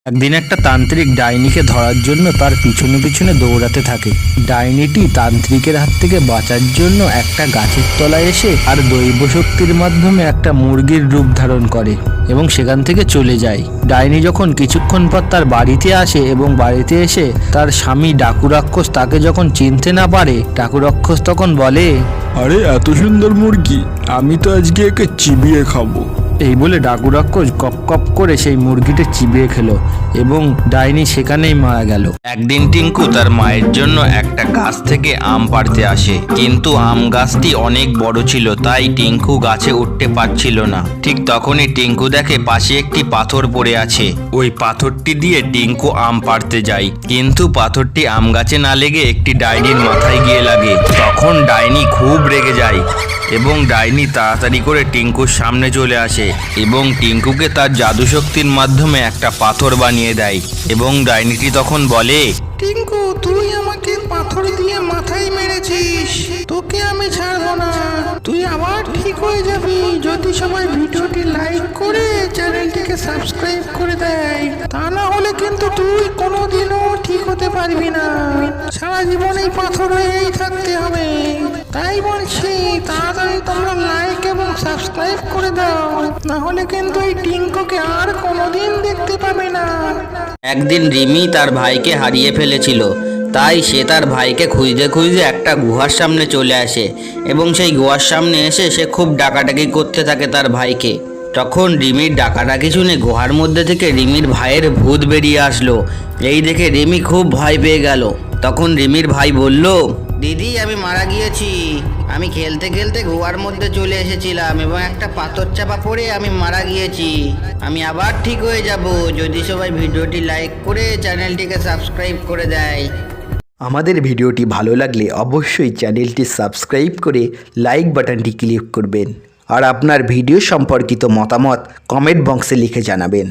একদিন একটা তান্ত্রিক ডাইনিকে ধরার জন্য তার পিছনে পিছনে দৌড়াতে থাকে। ডাইনিটি তান্ত্রিকের হাত থেকে বাঁচার জন্য একটা গাছের তলায় এসে আর দৈব শক্তির মাধ্যমে একটা মুরগির রূপ ধারণ করে এবং সেখান থেকে চলে যায়। ডাইনি যখন কিছুক্ষণ পর তার বাড়িতে আসে এবং বাড়িতে এসে তার স্বামী ডাকু রাক্ষস তাকে যখন চিনতে না পারে, ডাকু রাক্ষস তখন বলে, আরে এত সুন্দর মুরগি, আমি তো আজকে একে চিবিয়ে খাবো। এই বলে ডাকু রাক্ষস কপ কপ করে সেই মুরগিটা চিবিয়ে খেলো এবং ডাইনি সেখানেই মারা গেল। একদিন টিঙ্কু তার মায়ের জন্য একটা গাছ থেকে আম পাড়তে আসে, কিন্তু আম গাছটি অনেক বড় ছিল, তাই টিঙ্কু গাছে উঠতে পারছিল না। ঠিক তখনই টিঙ্কু দেখে পাশে একটি পাথর পড়ে আছে। ওই পাথরটি দিয়ে টিঙ্কু আম পাড়তে যায়, কিন্তু পাথরটি আম গাছে না লেগে একটি ডাইনির মাথায় গিয়ে লাগে। তখন ডাইনি খুব রেগে যায় এবং ডাইনি তাড়াতাড়ি করে টিঙ্কুর সামনে চলে আসে এবং টিঙ্কুকে তার জাদুশক্তির মাধ্যমে একটা পাথর বানিয়ে দেয় এবং ডাইনিটি তখন বলে, টিঙ্কু, তুই আমাকে পাথর দিয়ে মাথায় মেরেছিস, তোকে আমি ছাড়বো না। তুই আবার ঠিক হয়ে যাবি যদি সবাই ভিডিওটি লাইক করে চ্যানেলটিকে সাবস্ক্রাইব করে দেয়। তা না হলে কিন্তু তুই কোনোদিনও ঠিক হতে পারবি না, সারা জীবন এই পাথর হয়েই থাকতে হবে। তাই বলছি, তাড়াতাড়ি তোমরা লাইক এবং সাবস্ক্রাইব করে দাও, না হলে কিন্তু এই টিঙ্কুকে আর কোনোদিন দেখতে পাবে না। একদিন রিমি তার ভাইকে হারিয়ে ফেলেছিল, তাই সে তার ভাইকে খুঁজতে খুঁজতে একটা গুহার সামনে চলে আসে এবং সেই গুহার সামনে এসে সে খুব ডাকাডাকি করতে থাকে তার ভাইকে। তখন রিমির ডাকাডাকি শুনে গুহার মধ্যে থেকে রিমির ভাইয়ের ভূত বেরিয়ে আসলো। এই দেখে রিমি খুব ভয় পেয়ে গেল। তখন রিমির ভাই বলল, দিদি, আমি মারা গিয়েছি। আমি খেলতে খেলতে গুহার মধ্যে চলে এসেছিলাম এবং একটা পাথর চাপা পড়ে আমি মারা গিয়েছি। আমি আবার ঠিক হয়ে যাব যদি সবাই ভিডিওটি লাইক করে চ্যানেলটিকে সাবস্ক্রাইব করে দেয়। আমাদের ভিডিওটি ভালো লাগলে অবশ্যই চ্যানেলটি সাবস্ক্রাইব করে লাইক বাটনটি ক্লিক করবেন আর আপনার ভিডিও সম্পর্কিত মতামত কমেন্ট বক্সে লিখে জানাবেন।